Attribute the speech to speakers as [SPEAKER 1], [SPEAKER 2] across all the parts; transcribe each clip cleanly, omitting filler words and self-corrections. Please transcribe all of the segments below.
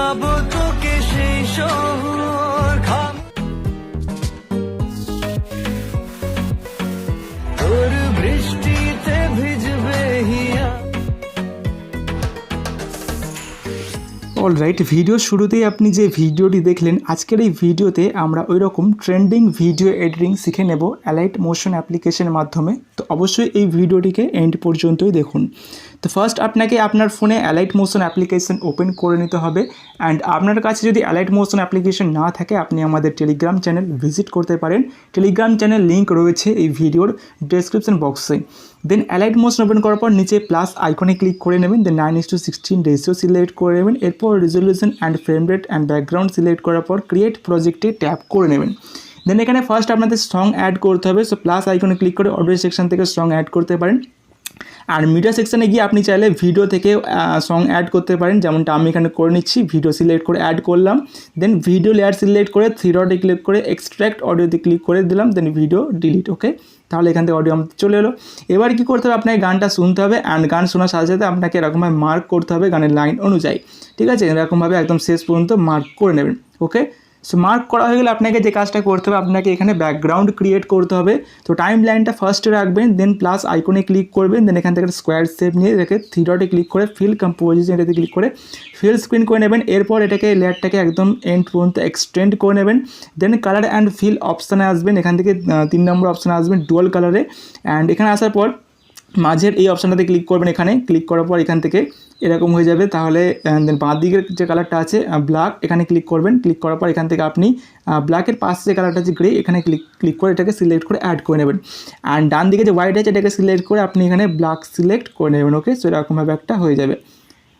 [SPEAKER 1] দেখাবো তোকে সেই শহর তোর বৃষ্টিতে ভিজবে হিয়া।
[SPEAKER 2] অলরাইট, ভিডিও শুরুতেই আপনি যে ভিডিওটি দেখলেন, আজকের এই ভিডিওতে আমরা ওই রকম ট্রেন্ডিং ভিডিও এডিটিং শিখে নেব অ্যালাইট মোশন অ্যাপ্লিকেশনের মাধ্যমে। তো অবশ্যই এই ভিডিওটিকে এন্ড পর্যন্তই দেখুন। তো ফার্স্ট আপনাকে আপনার ফোনে অ্যালাইট মোশন অ্যাপ্লিকেশন ওপেন করে নিতে হবে। অ্যান্ড আপনার কাছে যদি অ্যালাইট মোশন অ্যাপ্লিকেশন না থাকে, আপনি আমাদের টেলিগ্রাম চ্যানেল ভিজিট করতে পারেন। টেলিগ্রাম চ্যানেল লিঙ্ক রয়েছে এই ভিডিওর ডেসক্রিপশন বক্সে। দেন অ্যালাইট মোশন ওপেন করার পর নিচে প্লাস আইকনে ক্লিক করে নেবেন। দেন 9:16 রেশিও সিলেক্ট করে নেবেন। এরপর resolution and frame rate and background select করার পর ক্রিয়েট প্রজেক্টে ট্যাপ করে নেবেন। দেন এখানে ফার্স্ট আপনাদের সং অ্যাড করতে হবে। সো প্লাস আইকনে ক্লিক করে অডিও সেকশন থেকে সং অ্যাড করতে পারেন। আর মিডিয়া সেকশানে গিয়ে আপনি চাইলে ভিডিও থেকে সং অ্যাড করতে পারেন, যেমনটা আমি এখানে করে নিচ্ছি। ভিডিও সিলেক্ট করে অ্যাড করলাম। দেন ভিডিও লেয়ার সিলেক্ট করে থ্রি ডটে ক্লিক করে এক্সট্র্যাক্ট অডিওতে ক্লিক করে দিলাম। দেন ভিডিও ডিলিট। ওকে, তাহলে এখান থেকে অডিও আমাদের চলে এলো। এবার কী করতে হবে, আপনাকে গানটা শুনতে হবে। অ্যান্ড গান শোনার সাথে সাথে আপনাকে এরকমভাবে মার্ক করতে হবে গানের লাইন অনুযায়ী। ঠিক আছে, এরকমভাবে একদম শেষ পর্যন্ত মার্ক করে নেবেন। ওকে, সো মার্ক করা হয়ে গেলে আপনাকে যে কাজটা করতে হবে, আপনাকে এখানে ব্যাকগ্রাউন্ড ক্রিয়েট করতে হবে। তো টাইম লাইনটা ফার্স্টে রাখবেন। দেন প্লাস আইকনে ক্লিক করবেন। দেন এখান থেকে স্কোয়ার শেপ নিয়ে রেখে থ্রি ডটে ক্লিক করে ফিল কম্পোজিশন এটাতে ক্লিক করে ফিল স্ক্রিন করে নেবেন। এরপর এটাকে লেয়ারটাকে একদম এন্ড পর্যন্ত এক্সটেন্ড করে নেবেন। দেন কালার অ্যান্ড ফিল অপশানে আসবেন। এখান থেকে 3 নম্বর অপশানে আসবেন ডুয়াল কালারে। অ্যান্ড এখানে আসার পর মাঝের এই অপশানটাতে ক্লিক করবেন। এখানে ক্লিক করার পর এখান থেকে এরকম হয়ে যাবে। তাহলে দেন বাঁ দিকের যে কালারটা আছে ব্ল্যাক, এখানে ক্লিক করবেন। ক্লিক করার পর এখান থেকে আপনি ব্ল্যাকের পাশে যে কালারটা আছে গ্রে, এখানে ক্লিক করে এটাকে সিলেক্ট করে অ্যাড করে নেবেন। অ্যান্ড ডান দিকে যে হোয়াইট আছে এটাকে সিলেক্ট করে আপনি এখানে ব্ল্যাক সিলেক্ট করে নেবেন। ওকে, সো এরকমভাবে একটা হয়ে যাবে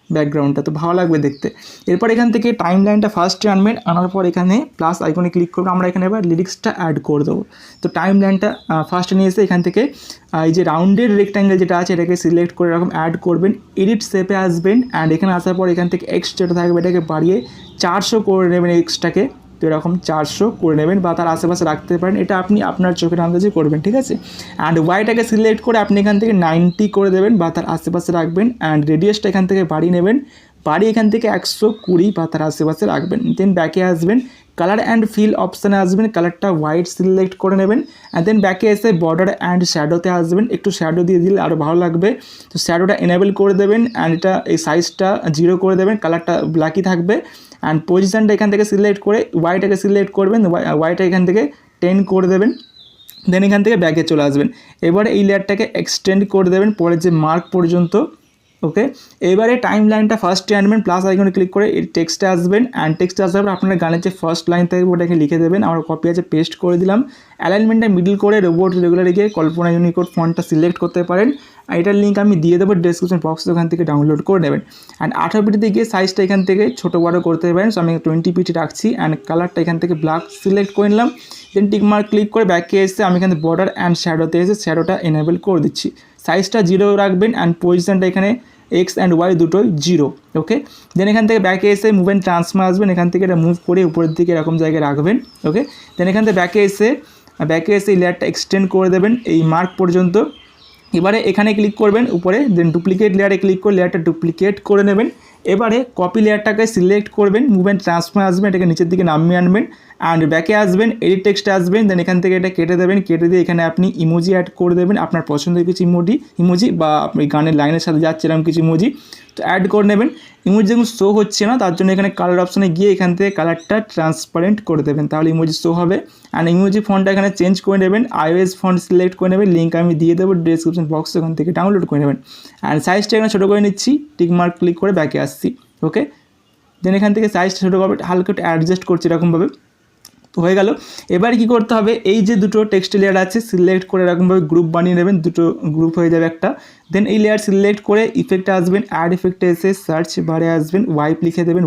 [SPEAKER 2] ব্যাকগ্রাউন্ডটা, তো ভালো লাগবে দেখতে। এরপর এখান থেকে টাইম লাইনটা ফার্স্টে আনবেন। আনার পর এখানে প্লাস আইকনে ক্লিক করবেন। আমরা এখানে এবার লিরিক্সটা অ্যাড করে দেবো। তো টাইম লাইনটা ফার্স্টে নিয়ে এসে এখান থেকে এই যে রাউন্ডের রেক্ট্যাঙ্গেল যেটা আছে এটাকে সিলেক্ট করে এরকম অ্যাড করবেন। এডিট শেপে আসবেন। অ্যান্ড এখানে আসার পর এখান থেকে এক্স যেটা থাকবে এটাকে বাড়িয়ে 400 করে নেবেন এক্সটাকে। তো এরকম 400 করে নেবেন বা তার আশেপাশে রাখতে পারেন, এটা আপনি আপনার চোখের আন্দাজে করবেন। ঠিক আছে, অ্যান্ড ওয়াইটাকে সিলেক্ট করে আপনি এখান থেকে 90 করে দেবেন বা তার আশেপাশে রাখবেন। অ্যান্ড রেডিয়াসটা এখান থেকে বাড়িয়ে নেবেন, বাড়িয়ে এখান থেকে 120 বা তার আশেপাশে রাখবেন। দেন ব্যাকে আসবেন, কালার অ্যান্ড ফিল অপশানে আসবেন, কালারটা হোয়াইট সিলেক্ট করে নেবেন। অ্যান্ড দেন ব্যাকে এসে বর্ডার অ্যান্ড শ্যাডোতে আসবেন। একটু শ্যাডো দিয়ে দিলে আরও ভালো লাগবে। তো শ্যাডোটা এনেবল করে দেবেন। অ্যান্ড এটা এই সাইজটা 0 করে দেবেন, কালারটা ব্ল্যাকই থাকবে। অ্যান্ড পজিশানটা এখান থেকে সিলেক্ট করে ওয়াইটাকে সিলেক্ট করবেন, ওয়াইটা এখান থেকে 10 করে দেবেন। দেন এখান থেকে ব্যাকে চলে আসবেন। এবারে এই লেয়ারটাকে এক্সটেন্ড করে দেবেন পরের যে মার্ক পর্যন্ত। ওকে, এবারে টাইম লাইনটা ফার্স্টে আনবেন, প্লাস আইকনে ক্লিক করে এই টেক্সটে আসবেন। অ্যান্ড টেক্সটে আসার পর আপনার গানের যে ফার্স্ট লাইন থাকবে ওটাকে লিখে দেবেন। আমার কপি আছে, পেস্ট করে দিলাম। অ্যালাইনমেন্টটা মিডল করে রোবট রেগুলারে গিয়ে কল্পনা ইউনিকোড ফন্টটা সিলেক্ট করতে পারেন। এটার লিঙ্ক আমি দিয়ে দেবো ডেসক্রিপশন বক্সে, ওখান থেকে ডাউনলোড করে নেবেন। অ্যান্ড 18 পিটিতে গিয়ে সাইজটা এখান থেকে ছোটো বড়ো করতে পারেন। সো আমি 20 পিটি রাখছি। অ্যান্ড কালারটা এখান থেকে ব্ল্যাক সিলেক্ট করে নিলাম। দেন টিকমার্ক ক্লিক করে ব্যাকে এসে আমি এখানে বর্ডার অ্যান্ড শ্যাডোতে এসে শ্যাডোটা এনেবল করে দিচ্ছি। সাইজটা 0 রাখবেন। অ্যান্ড পজিশনটা এখানে এক্স অ্যান্ড ওয়াই দুটোই 0। ওকে, দেন এখান থেকে ব্যাকে এসে মুভ অ্যান্ড ট্রান্সফার আসবেন। এখান থেকে এটা মুভ করে উপরের দিকে এরকম জায়গায় রাখবেন। ওকে, দেন এখান থেকে ব্যাকে এসে এই লেয়ারটা এক্সটেন্ড করে দেবেন এই মার্ক পর্যন্ত। এবারে এখানে ক্লিক করবেন উপরে, দেন ডুপ্লিকেট লেয়ারে ক্লিক করে লেয়ারটা ডুপ্লিকেট করে নেবেন। এবারে কপি লেয়ারটাকে সিলেক্ট করবেন, মুভ অ্যান্ড ট্রান্সফার আসবেন, এটাকে নিচের দিকে নামিয়ে আনবেন। অ্যান্ড ব্যাকে আসবেন, এডিট টেক্সটে আসবেন। দেন এখান থেকে এটা কেটে দেবেন, কেটে দিয়ে এখানে আপনি ইমোজি অ্যাড করে দেবেন, আপনার পছন্দের কিছু ইমোজি বা আপনি গানের লাইনের সাথে যাচ্ছে এরকম কিছু ইমোজি তো অ্যাড করে নেবেন। ইমোজি যেমন শো হচ্ছে না তার জন্য এখানে কালার অপশানে গিয়ে এখান থেকে কালারটা ট্রান্সপারেন্ট করে দেবেন, তাহলে ইমোজি শো হবে। অ্যান্ড ইমোজি ফন্টটা এখানে চেঞ্জ করে নেবেন, iOS ফন্ট সিলেক্ট করে নেবেন। লিঙ্ক আমি দিয়ে দেবো ডেসক্রিপশন বক্সে, ওখান থেকে ডাউনলোড করে নেবেন। অ্যান্ড সাইজটা এখানে ছোটো করে নিচ্ছি, টিকমার্ক ক্লিক করে ব্যাকে আসছি। ওকে, দেন এখান থেকে সাইজটা ছোটো করে হালকা একটু অ্যাডজাস্ট করছি এরকমভাবে। তো হয়ে গেল। এবার কি করতে হবে, এই যে দুটো টেক্সট লেয়ার আছে সিলেক্ট করে এরকমভাবে গ্রুপ বানিয়ে নেবেন, দুটো গ্রুপ হয়ে যাবে একটা। দেন এই লেয়ার সিলেক্ট করে ইফেক্টে আসবেন, অ্যাড ইফেক্টে এসে সার্চ বারে আসবেন, ওয়াইপ লিখে দেবেন।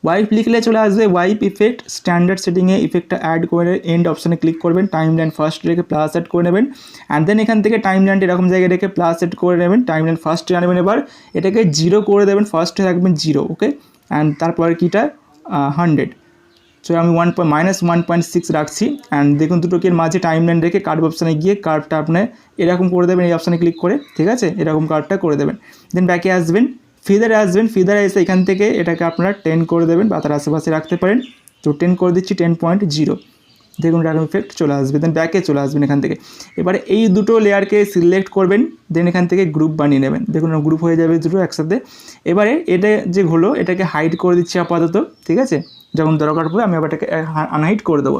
[SPEAKER 2] ওয়াইপ লিখলে চলে আসবে ওয়াইপ ইফেক্ট। স্ট্যান্ডার্ড সেটিংয়ে ইফেক্টটা অ্যাড করে এন্ড অপশানে ক্লিক করবেন, টাইম লাইন ফার্স্ট রেখে প্লাস অ্যাড করে নেবেন। অ্যান্ড দেন এখান থেকে টাইম লাইনটা এরকম জায়গায় রেখে প্লাস অ্যাড করে নেবেন, টাইম লাইন ফার্স্টে আনবেন। এবার এটাকে 0 করে দেবেন, ফার্স্টে রাখবেন 0। ওকে, অ্যান্ড তারপর কিটা 100। সো আমি -1.6 রাখছি। অ্যান্ড দেখুন দুটোকে মাঝে টাইম লাইন রেখে কার্ভ অপশানে গিয়ে কার্ভটা আপনি এরকম করে দেবেন, এই অপশানে ক্লিক করে। ঠিক আছে, এরকম কার্ভটা করে দেবেন। দেন ব্যাকে আসবেন, ফিদারে আসবেন, ফিদারে এসে এখান থেকে এটাকে আপনারা 10 করে দেবেন বা তার আশেপাশে রাখতে পারেন। তো 10 করে দিচ্ছি, 10.0, দেখুন ড্রাগন ইফেক্ট চলে আসবে। দেন ব্যাকে চলে আসবেন এখান থেকে। এবারে এই দুটো লেয়ারকে সিলেক্ট করবেন, দেন এখান থেকে গ্রুপ বানিয়ে নেবেন। দেখুন গ্রুপ হয়ে যাবে দুটো একসাথে। এবারে এটা যে হলো এটাকে হাইড করে দিচ্ছি আপাতত, ঠিক আছে। যখন দরকার পড়বে আমি আবার এটাকে আনহাইড করে দেবো।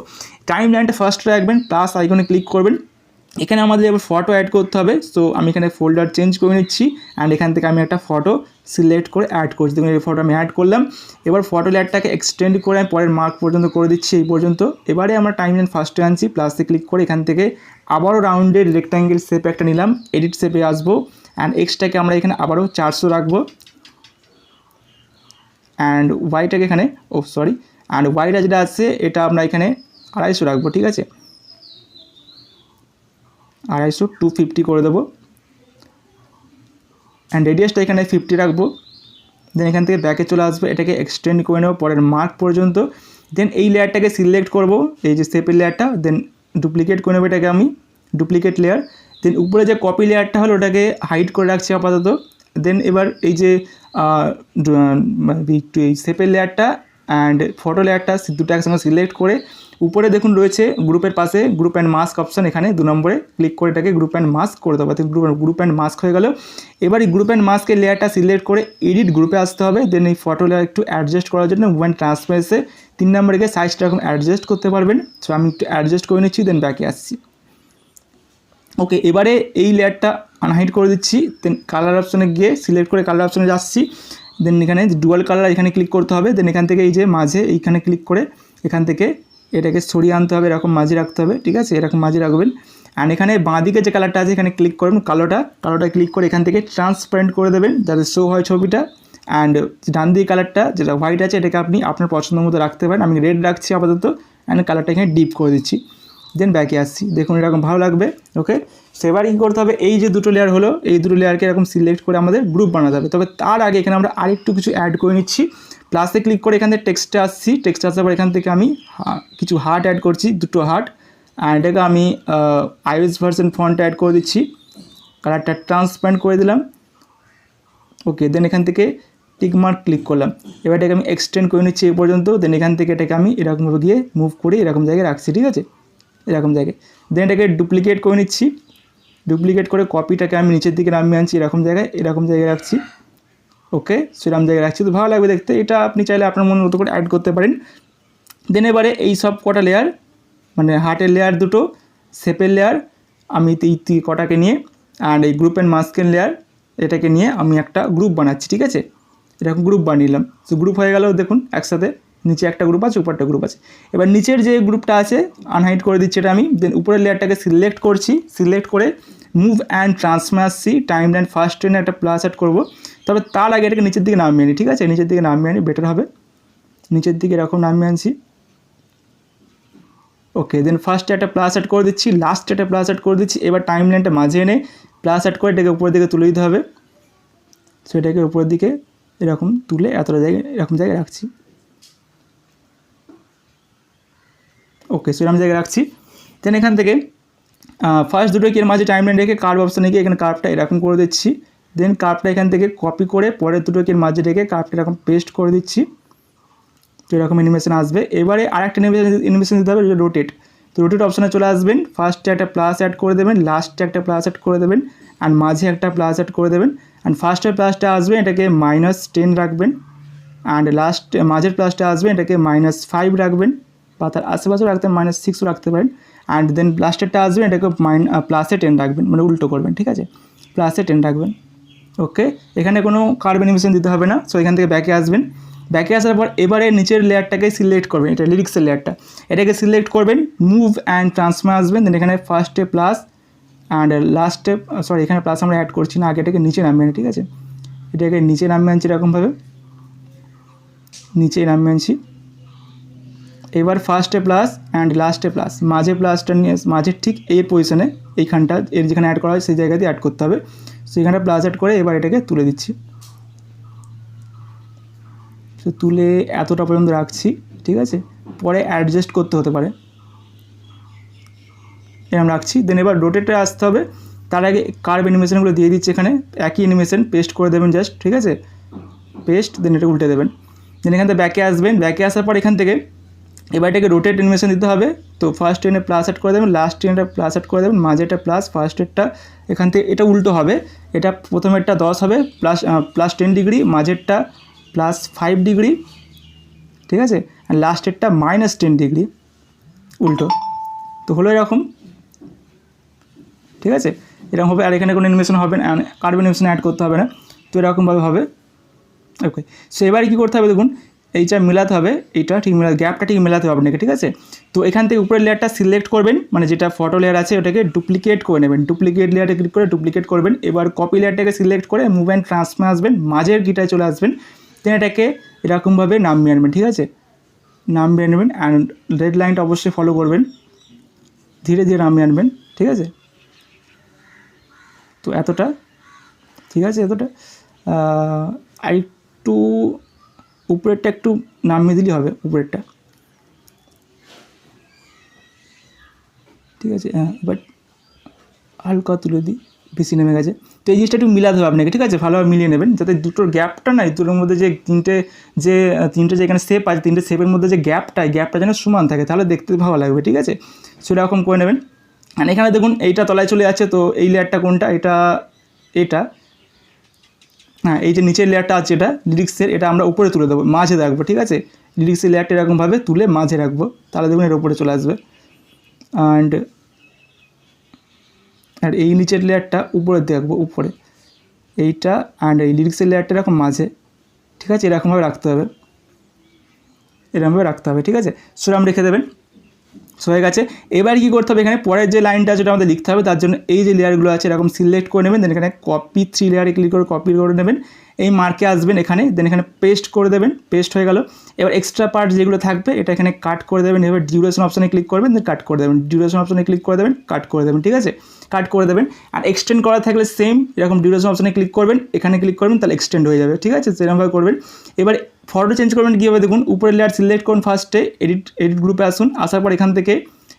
[SPEAKER 2] টাইম লাইনটা ফার্স্ট রাখবেন, প্লাস আইকনে ক্লিক করবেন। এখানে আমাদের এবার ফটো অ্যাড করতে হবে। সো আমি এখানে ফোল্ডার চেঞ্জ করে নিচ্ছি অ্যান্ড এখান থেকে আমি একটা ফটো সিলেক্ট করে অ্যাড করছি। দেখুন এই ফটো আমি অ্যাড করলাম। এবার ফটো লেয়ারটাকে এক্সটেন্ড করে আমি পরের মার্ক পর্যন্ত করে দিচ্ছি, এই পর্যন্ত। এবারে আমরা টাইম লাইন ফার্স্টে আনছি, প্লাসে ক্লিক করে এখান থেকে আবারও রাউন্ডের রেক্ট্যাঙ্গেল শেপ একটা নিলাম, এডিট শেপে আসবো অ্যান্ড এক্সটাকে আমরা এখানে আবারও 400 রাখবো অ্যান্ড ওয়াইটাকে এখানে অ্যান্ড ওয়াইটা যেটা আছে এটা আমরা এখানে 250 রাখবো, ঠিক আছে। 250, 250 করে দেবো অ্যান্ড রেডিয়াসটা এখানে 50 রাখবো। দেন এখান থেকে ব্যাকে চলে আসবে, এটাকে এক্সটেন্ড করে নেবো পরের মার্ক পর্যন্ত। দেন এই লেয়ারটাকে সিলেক্ট করব, এই যে শেপের লেয়ারটা, দেন ডুপ্লিকেট করে নেবো এটাকে আমি, ডুপ্লিকেট লেয়ার। দেন উপরে যে কপি লেয়ারটা হলো ওটাকে হাইড করে রাখছি আপাতত। দেন এবার এই যে এই শেপের লেয়ারটা অ্যান্ড ফটো লেয়ারটা দুটো একসঙ্গে সিলেক্ট করে উপরে দেখুন রয়েছে গ্রুপের পাশে গ্রুপ অ্যান্ড মাস্ক অপশান, এখানে 2 নম্বরে ক্লিক করে এটাকে গ্রুপ অ্যান্ড মাস্ক করে দেবো। গ্রুপ অ্যান্ড মাস্ক হয়ে গেল। এবার এই গ্রুপ অ্যান্ড মাস্কের লেয়ারটা সিলেক্ট করে এডিট গ্রুপে আসতে হবে। দেন এই ফটো লেয়ার একটু অ্যাডজাস্ট করার জন্য ওয়ান ট্রান্সপারেন্সে 3 নম্বরে গিয়ে সাইজটা এরকম অ্যাডজাস্ট করতে পারবেন। সো আমি একটু অ্যাডজাস্ট করে নিচ্ছি, দেন ব্যাকে আসছি। ওকে, এবারে এই লেয়ারটা আনহাইড করে দিচ্ছি। দেন কালার অপশানে গিয়ে সিলেক্ট করে কালার অপশানে যাচ্ছি। দেন এখানে ডুয়াল কালার এখানে ক্লিক করতে হবে। দেন এখান থেকে এই যে মাঝে এইখানে ক্লিক করে এখান থেকে এটাকে সরিয়ে আনতে হবে, এরকম মাঝে রাখতে হবে, ঠিক আছে। এরকম মাঝে রাখবেন অ্যান্ড এখানে বাঁদিকে যে কালারটা আছে এখানে ক্লিক করবেন, কালোটা ক্লিক করে এখান থেকে ট্রান্সপারেন্ট করে দেবেন যাতে শো হয় ছবিটা। অ্যান্ড ডান দিকে কালারটা যেটা হোয়াইট আছে এটাকে আপনি আপনার পছন্দ মতো রাখতে পারেন। আমি রেড রাখছি আপাতত অ্যান্ড কালারটা এখানে ডিপ করে দিচ্ছি। দেন ব্যাকে আসছি, দেখুন এরকম ভালো লাগবে। ওকে, সো এবার কী করতে হবে, এই যে দুটো লেয়ার হলো এই দুটো লেয়ারকে এরকম সিলেক্ট করে আমাদের গ্রুপ বানাতে হবে। তবে তার আগে এখানে আমরা আরেকটু কিছু অ্যাড করে নিচ্ছি। প্লাসে ক্লিক করে এখান থেকে টেক্সটে আসছি, টেক্সটে আসার পর এখান থেকে আমি কিছু হার্ট অ্যাড করছি, 2টো হার্ট অ্যান্ড এটাকে আমি iOS ভার্সন ফন্ট অ্যাড করে দিচ্ছি, কালারটা ট্রান্সপারেন্ট করে দিলাম। ওকে, দেন এখান থেকে টিকমার্ক ক্লিক করলাম। এবার এটাকে আমি এক্সটেন্ড করে নিচ্ছি এই পর্যন্ত। দেন এখান থেকে এটাকে আমি এরকমভাবে গিয়ে মুভ করে এরকম জায়গায় রাখছি, ঠিক আছে, এরকম জায়গায়। দেন এটাকে ডুপ্লিকেট করে নিচ্ছি, ডুপ্লিকেট করে কপিটাকে আমি নিচের দিকে নামিয়ে আনছি, এরকম জায়গায় রাখছি। ওকে, সেরকম জায়গায় রাখছি, তো ভালো লাগবে দেখতে। এটা আপনি চাইলে আপনার মনের মতো করে অ্যাড করতে পারেন। দেন এবারে এই সব কটা লেয়ার মানে হার্টের লেয়ার দুটো, শেপের লেয়ার আমি এই কটাকে নিয়ে অ্যান্ড এই গ্রুপ অ্যান্ড মাস্কের লেয়ার এটাকে নিয়ে আমি একটা গ্রুপ বানাচ্ছি, ঠিক আছে। এরকম গ্রুপ বানিয়ে নিলাম। তো গ্রুপ হয়ে গেল, দেখুন একসাথে নিচে একটা গ্রুপ আছে, উপরটা গ্রুপ আছে। এবার নিচের যে গ্রুপটা আছে আনহাইড করে দিচ্ছি এটা আমি। দেন উপরের লেয়ারটাকে সিলেক্ট করছি, সিলেক্ট করে মুভ অ্যান্ড ট্রান্সফার আসছি, টাইম লাইন ফার্স্ট টেনে একটা প্লাস অ্যাড করবো। তবে তার আগে এটাকে নিচের দিকে নামিয়ে আনি, ঠিক আছে, নিচের দিকে নামিয়ে আনি বেটার হবে। নিচের দিকে এরকম নামিয়ে আনছি। ওকে, দেন ফার্স্টে একটা প্লাস অ্যাড করে দিচ্ছি, লাস্টে একটা প্লাস অ্যাড করে দিচ্ছি। এবার টাইম লাইনটা মাঝে এনে প্লাস অ্যাড করে এটাকে উপরের দিকে তুলে দিতে হবে। সো এটাকে উপরের দিকে এরকম তুলে এতটা জায়গায় এরকম জায়গায় রাখছি। ওকে, সেরকম জায়গায় রাখছি। দেন এখান থেকে ফার্স্ট দুটো এর মাঝে টাইম লাইন রেখে কার্ভ অপশানে গিয়ে এখানে কার্ভটা এরকম করে দিচ্ছি। দেন কার্ভটা এখান থেকে কপি করে পরের দুটো এর মাঝে রেখে কার্ভটা এরকম পেস্ট করে দিচ্ছি। তো এরকম অ্যানিমেশন আসবে। এবারে আরেকটা অ্যানিমেশন দিতে হবে, রোটেট। তো রোটেট অপশানে চলে আসবেন, ফার্স্টে একটা প্লাস অ্যাড করে দেবেন, লাস্টে একটা প্লাস অ্যাড করে দেবেন অ্যান্ড মাঝে একটা প্লাস অ্যাড করে দেবেন। অ্যান্ড ফার্স্টের প্লাসটা আসবে এটাকে -10 রাখবেন অ্যান্ড মাঝের প্লাসটা আসবে এটাকে -5 রাখবেন বা তার আশেপাশেও রাখতে -6ও রাখতে পারেন। অ্যান্ড দেন লাস্টেরটা আসবে এটাকে +10 রাখবেন, মানে উল্টো করবেন, ঠিক আছে, +10 রাখবেন। ওকে, এখানে কোনো কার্ভ অ্যানিমেশন দিতে হবে না। সো এখান থেকে ব্যাকে আসবেন, ব্যাকে আসার পর এবারে নিচের লেয়ারটাকে সিলেক্ট করবেন, এটা লিরিক্সের লেয়ারটা, এটাকে সিলেক্ট করবেন, মুভ অ্যান্ড ট্রান্সফার আসবেন। দেন এখানে ফার্স্টে প্লাস অ্যান্ড লাস্টে এখানে প্লাস আমরা অ্যাড করছি না, আগে এটাকে নিচে নামিয়ে আনি, ঠিক আছে, এটাকে নিচে নামিয়ে আনছি এরকমভাবে, নিচে নামিয়ে আনছি। এবার ফার্স্টে প্লাস অ্যান্ড লাস্টে প্লাস, মাঝে প্লাসটা নিয়ে মাঝের ঠিক এই পজিশনে এইখানটা এর যেখানে অ্যাড করা হয় সেই জায়গাতেই অ্যাড করতে হবে। সেইখানটা প্লাস অ্যাড করে এবার এটাকে তুলে দিচ্ছি। তো তুলে এতটা পর্যন্ত রাখছি, ঠিক আছে, পরে অ্যাডজাস্ট করতে হতে পারে, এরকম রাখছি। দেন এবার রোটেটে আসতে হবে, তার আগে কার্ভ অ্যানিমেশনগুলো দিয়ে দিচ্ছি, এখানে একই অ্যানিমেশন পেস্ট করে দেবেন জাস্ট, ঠিক আছে। পেস্ট, দেন এটা উল্টে দেবেন। দেন এখান থেকে ব্যাকে আসবেন, ব্যাকে আসার পর এখান থেকে এবার এটাকে রোটেট অ্যানিমেশন দিতে হবে। তো ফার্স্ট ট্রেনে প্লাস অ্যাড করে দেবেন, লাস্ট ট্রেনটা প্লাস অ্যাড করে দেবেন, মাঝেটা প্লাস, ফার্স্টেরটা এখান থেকে এটা উল্টো হবে, এটা প্রথমেরটা 10 হবে প্লাস 10 ডিগ্রি, মাঝেরটা প্লাস 5 ডিগ্রি, ঠিক আছে, আর লাস্টেরটা মাইনাস 10 ডিগ্রি উল্টো। তো হলো এরকম, ঠিক আছে, এরকম হবে। আর এখানে কোনো অ্যানিমেশন হবে না, কার্ভ অ্যানিমেশন অ্যাড করতে হবে না। তো এরকমভাবে হবে। ওকে, সো এবারে কী করতে হবে দেখুন, এইটা মেলাতে হবে, এইটা ঠিক গ্যাপটা ঠিক মেলাতে হবে আপনাকে, ঠিক আছে। তো এখান থেকে উপরের লেয়ারটা সিলেক্ট করবেন, মানে যেটা ফটো লেয়ার আছে ওটাকে ডুপ্লিকেট করে নেবেন, ডুপ্লিকেট লেয়ারে ক্লিক করে ডুপ্লিকেট করবেন। এবার কপি লেয়ারটাকে সিলেক্ট করে মুভ অ্যান্ড ট্রান্সফর্মে আসবেন, মাঝের গিটায় চলে আসবেন, দেন এটাকে এরকমভাবে নামিয়ে আনবেন, ঠিক আছে, নামিয়ে আনবেন। অ্যান্ড রেড লাইনটা অবশ্যই ফলো করবেন, ধীরে ধীরে নামিয়ে আনবেন, ঠিক আছে। তো এতটা, ঠিক আছে, এতটা আর একটু উপরেরটা একটু নামিয়ে দিলেই হবে, উপরেরটা, ঠিক আছে। বাট হালকা তুলে দিই, বেশি নেমে গেছে। তো এই জিনিসটা একটু মিলাতে হবে আপনাকে, ঠিক আছে, ভালোভাবে মিলিয়ে নেবেন, যাতে দুটোর গ্যাপটা না, দুটোর মধ্যে যে তিনটে যে এখানে শেপ আছে, তিনটে শেপের মধ্যে যে গ্যাপটা যেন সমান থাকে, তাহলে দেখতে ভালো লাগবে, ঠিক আছে। সেরকম করে নেবেন। আর এখানে দেখুন এইটা তলায় চলে যাচ্ছে, তো এই লেয়ারটা কোনটা, এটা হ্যাঁ, এই যে নিচের লেয়ারটা আছে এটা লিরিক্সের, এটা আমরা উপরে তুলে দেবো, মাঝে রাখবো, ঠিক আছে, লিরিক্সের লেয়ারটা এরকমভাবে তুলে মাঝে রাখবো, তাহলে দেখুন এর উপরে চলে আসবে। আর এই নিচের লেয়ারটা উপরে রাখবো, উপরে এইটা, অ্যান্ড এই লিরিক্সের লেয়ারটা এরকম মাঝে, ঠিক আছে, এরকমভাবে রাখতে হবে, এরকমভাবে রাখতে হবে, ঠিক আছে। সেরকম রেখে দেবেন, হয়ে গেছে। এবার কী করতে হবে, এখানে পরের যে লাইনটা আছে ওটা আমাদের লিখতে হবে, তার জন্য এই যে লেয়ারগুলো আছে এরকম সিলেক্ট করে নেবেন, দেন এখানে কপি 3 লেয়ারে ক্লিক করে কপি করে নেবেন, এই মার্কে আসবেন এখানে, দেন এখানে পেস্ট করে দেবেন, পেস্ট হয়ে গেল। এবার এক্সট্রা পার্ট যেগুলো থাকবে এটা এখানে কাট করে দেবেন, এবার ডিউরেশন অপশানে ক্লিক করবেন, দেন কাট করে দেবেন, ডিউরেশন অপশানে ক্লিক করে দেবেন, কাট করে দেবেন, ঠিক আছে, কাট করে দেবেন। আর এক্সটেন্ড করা থাকলে সেম এরকম ডিউরেশন অপশানে ক্লিক করবেন, এখানে ক্লিক করবেন, তাহলে এক্সটেন্ড হয়ে যাবে, ঠিক আছে, সেরকমভাবে করবেন। এবার ফটো চেঞ্জ করবেন কীভাবে দেখুন, উপরের লেয়ার সিলেক্ট করুন, ফার্স্টে এডিট গ্রুপে আসুন, আসার পর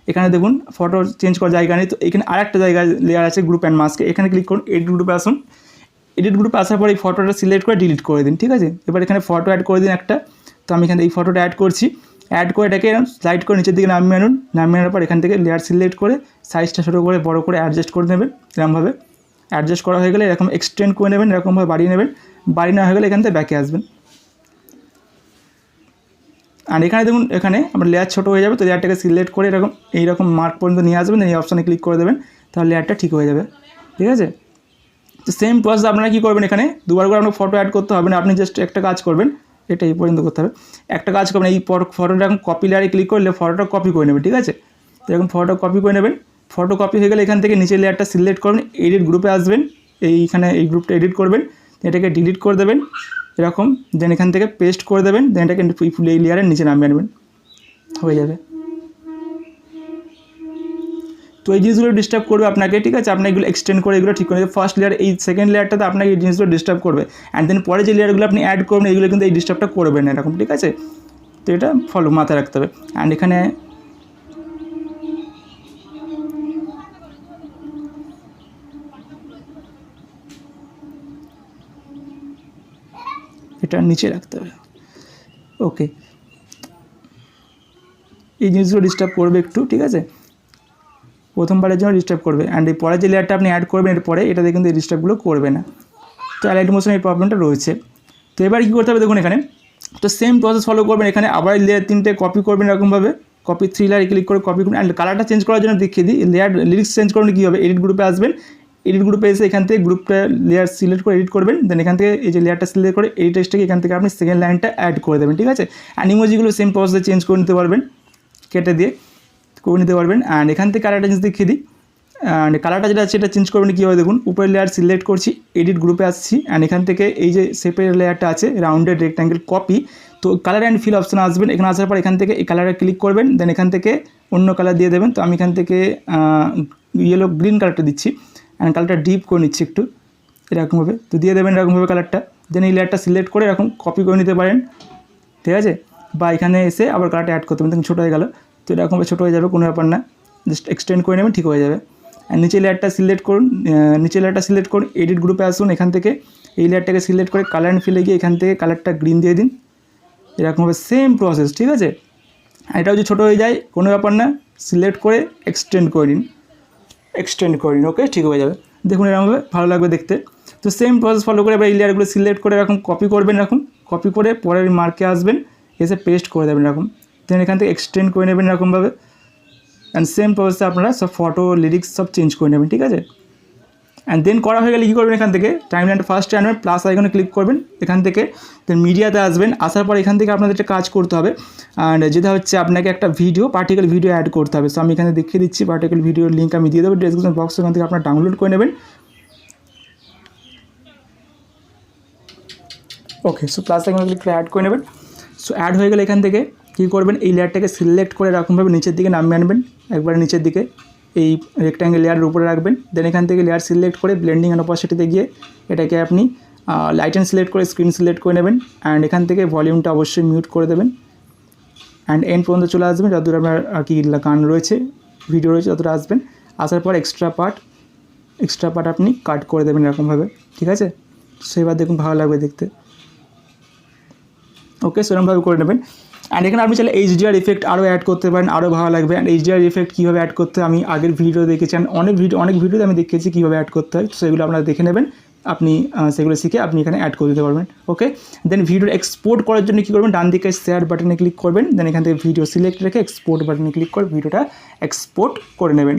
[SPEAKER 2] এখানে দেখুন ফটো চেঞ্জ করার জায়গা নেই, তো এখানে আরেকটা জায়গায় লেয়ার আছে গ্রুপ অ্যান্ড মাস্কে, এখানে ক্লিক করুন, এডিট গ্রুপে আসুন, এডিট গ্রুপে আসার পর এই ফটোটা সিলেক্ট করে ডিলিট করে দিন, ঠিক আছে। এবার এখানে ফটো অ্যাড করে দিন একটা, তো আমি এখানে এই ফটোটা অ্যাড করছি, অ্যাড করে এটাকে স্লাইড করে নিচের দিকে নামিয়ে আনুন, নামিয়ে আনার পর এখান থেকে লেয়ার সিলেক্ট করে সাইজটা ছোটো করে বড় করে অ্যাডজাস্ট করে নেবেন, এরকমভাবে অ্যাডজাস্ট করা হয়ে গেলে এরকম এক্সটেন্ড করে নেবেন, এরকমভাবে বাড়িয়ে নেবেন, বাড়িয়ে নেওয়া হয়ে গেলে এখান থেকে ব্যাকে আসবেন। আর এখানে দেখুন এখানে আমার লেয়ার ছোটো হয়ে যাবে, তো লেয়ারটাকে সিলেক্ট করে এইরকম মার্ক পর্যন্ত নিয়ে আসবেন, এই অপশানে ক্লিক করে দেবেন, তাহলে লেয়ারটা ঠিক হয়ে যাবে, ঠিক আছে। তো সেম প্রসেস আপনারা কী করবেন, এখানে দুবার করে আপনাকে ফটো অ্যাড করতে হবে না, আপনি জাস্ট একটা কাজ করবেন, এটা এই পর্যন্ত করতে হবে, একটা কাজ করবেন, এই ফটোটা এখন কপি লেয়ারে ক্লিক করলে ফটোটা কপি করে নেবেন, ঠিক আছে। তো এরকম ফটো কপি করে নেবেন, ফটো কপি হয়ে গেলে এখান থেকে নিচের লেয়ারটা সিলেক্ট করবেন, এডিট গ্রুপে আসবেন, এইখানে এই গ্রুপটা এডিট করবেন, এটাকে ডিলিট করে দেবেন এরকম, দেন এখান থেকে পেস্ট করে দেবেন, দেন এটাকে এই লেয়ারের নিচে নামিয়ে আনবেন, হয়ে যাবে। তো এই জিনিসগুলো ডিস্টার্ব করবে আপনাকে, ঠিক আছে, আপনার এগুলো এক্সটেন্ড করে এগুলো ঠিক করে ফার্স্ট লেয়ার, এই সেকেন্ড লেয়ারটাতে আপনাকে এই জিনিসগুলো ডিস্টার্ব করবে, অ্যান্ড দেন পরে যে লেয়ারগুলো আপনি অ্যাড করবেন এগুলো কিন্তু এই ডিস্টার্বটা করবে না এরকম, ঠিক আছে। তো এটা মাথায় রাখতে হবে। অ্যান্ড এখানে এটা নিচে রাখতে হবে, ওকে। এই জিনিসগুলো ডিস্টার্ব করবে একটু, ঠিক আছে, প্রথমবারের জন্য ডিস্টার্ব করবে। অ্যান্ড এই পরে যে লেয়ারটা আপনি অ্যাড করবেন এরপরে এটাতে কিন্তু এই ডিস্টার্বগুলো করবে না। তো অ্যালাইড মোশনে এই প্রবলেমটা রয়েছে। তো এবার কী করতে হবে দেখুন, এখানে তো সেম প্রসেস ফলো করবেন, এখানে আবার লেয়ার 3টে কপি করবেন এরকমভাবে, কপি 3 লেয়ারে ক্লিক করে কপি করুন। অ্যান্ড কালারটা চেঞ্জ করার জন্য দেখিয়ে দিই, লিরিক্স চেঞ্জ করুন কী হবে, এডিট গ্রুপে আসবেন, এডিট গ্রুপে এসে এখান থেকে গ্রুপটা লেয়ার সিলেক্ট করে এডিট করবেন, দেন এখান থেকে এই যে লেয়ারটা সিলেক্ট করে এই টেক্সটটাকে এখান থেকে আপনি সেকেন্ড লাইনটা অ্যাড করে দেবেন, ঠিক আছে। অ্যান্ড ইমোজিগুলো সেম প্রসেসে চেঞ্জ করে নিতে পারবেন, কেটে দিয়ে করে নিতে পারবেন। অ্যান্ড এখান থেকে কালারটা জিনিস দেখিয়ে দিই, অ্যান্ড কালারটা যেটা আছে এটা চেঞ্জ করবেন কীভাবে দেখুন, উপরের লেয়ার সিলেক্ট করছি, এডিট গ্রুপে আসছি, অ্যান্ড এখান থেকে এই যে শেপের লেয়ারটা আছে রাউন্ডেড রেক্ট্যাঙ্গেল কপি, তো কালার অ্যান্ড ফিল অপশানে আসবেন, এখানে আসার পর এখান থেকে এই কালারে ক্লিক করবেন, দেন এখান থেকে অন্য কালার দিয়ে দেবেন। তো আমি এখান থেকে গ্রিন কালারটা দিচ্ছি, অ্যান্ড কালারটা ডিপ করে নিচ্ছি একটু এরকমভাবে, তো দিয়ে দেবেন এরকমভাবে কালারটা, দেন এই লেয়ারটা সিলেক্ট করে এরকম কপি করে নিতে পারেন, ঠিক আছে, বা এখানে এসে আবার কালারটা অ্যাড করতে পারেন, দেখুন ছোটো হয়ে গেল, তো এরকমভাবে ছোটো হয়ে যাবে, কোনো ব্যাপার না, জাস্ট এক্সটেন্ড করে নেবেন, ঠিক হয়ে যাবে। আর নিচে লেয়ারটা সিলেক্ট করুন, এডিট গ্রুপে আসুন, এখান থেকে এই লেয়ারটাকে সিলেক্ট করে কালার অ্যান্ড ফিলে গিয়ে এখান থেকে কালারটা গ্রিন দিয়ে দিন। এরকমভাবে সেম প্রসেস, ঠিক আছে। এটা যদি ছোটো হয়ে যায় কোনো ব্যাপার না, সিলেক্ট করে এক্সটেন্ড করে দিন, ওকে, ঠিক হয়ে যাবে। দেখুন এরকমভাবে ভালো লাগবে দেখতে। তো সেম প্রসেস ফলো করে এবার এই লেয়ারগুলো সিলেক্ট করে এরকম কপি করবেন, এরকম কপি করে পরের মার্কে আসবেন, এসে পেস্ট করে দেবেন এরকম, দেন এখান থেকে এক্সটেন্ড করে নেবেন এরকমভাবে। অ্যান্ড সেম প্রসেসে আপনারা সব ফটো লিরিক্স সব চেঞ্জ করে নেবেন, ঠিক আছে। অ্যান্ড দেন করা হয়ে গেলে কী করবেন, এখান থেকে টাইমলাইনটা ফার্স্টে আনবেন, প্লাস আইকনে ক্লিক করবেন, এখান থেকে দেন মিডিয়াতে আসবেন। আসার পর এখান থেকে আপনাদের একটা কাজ করতে হবে, অ্যান্ড যেটা হচ্ছে আপনাকে একটা পার্টিকুলার ভিডিও অ্যাড করতে হবে। সো আমি এখানে দেখিয়ে দিচ্ছি, পার্টিকুলার ভিডিওর লিঙ্ক আমি দিয়ে দেবো ডেসক্রিপশন বক্সে, এখান থেকে আপনারা ডাউনলোড করে নেবেন। ওকে, সো প্লাস আইকনে ক্লিক করে অ্যাড করে নেবেন। সো অ্যাড হয়ে গেলে এখান থেকে কী করবেন, এই লেয়ারটাকে সিলেক্ট করে এরকমভাবে নিচের দিকে নামিয়ে আনবেন, একবারে নিচের দিকে এই রেক্ট্যাঙ্গেল লেয়ারের উপরে রাখবেন। দেন এখান থেকে লেয়ার সিলেক্ট করে ব্লেন্ডিং অ্যান্ড অপাসিটিতে গিয়ে এটাকে আপনি লাইট অ্যান্ড সিলেক্ট করে স্ক্রিন সিলেক্ট করে নেবেন। অ্যান্ড এখান থেকে ভলিউমটা অবশ্যই মিউট করে দেবেন। অ্যান্ড এন্ড পর্যন্ত চলে আসবেন, যতদূর আপনার কি গান রয়েছে, ভিডিও রয়েছে ততটা আসবেন। আসার পর এক্সট্রা পার্ট আপনি কাট করে দেবেন এরকমভাবে, ঠিক আছে। সেবার দেখুন ভালো লাগবে দেখতে। ওকে, সেরকমভাবে করে নেবেন। অ্যান্ড এখানে আপনি চাইলে HDR ইফেক্ট আরও অ্যাড করতে পারেন, আরও ভালো লাগবে। অ্যান্ড HDR ইফেক্ট কীভাবে অ্যাড করতে হয় আমি আগের ভিডিও দেখেছেন, অনেক ভিডিওতে আমি দেখিয়েছি কীভাবে অ্যাড করতে হয়। সেগুলো আপনারা দেখে নেবেন, আপনি সেগুলো শিখে আপনি এখানে অ্যাড করে দিতে পারবেন। ওকে, দেন ভিডিও এক্সপোর্ট করার জন্য কী করবেন, ডান দিকে শেয়ার বাটনে ক্লিক করবেন, দেন এখান থেকে ভিডিও সিলেক্ট রেখে এক্সপোর্ট বাটনে ক্লিক করে ভিডিওটা এক্সপোর্ট করে নেবেন।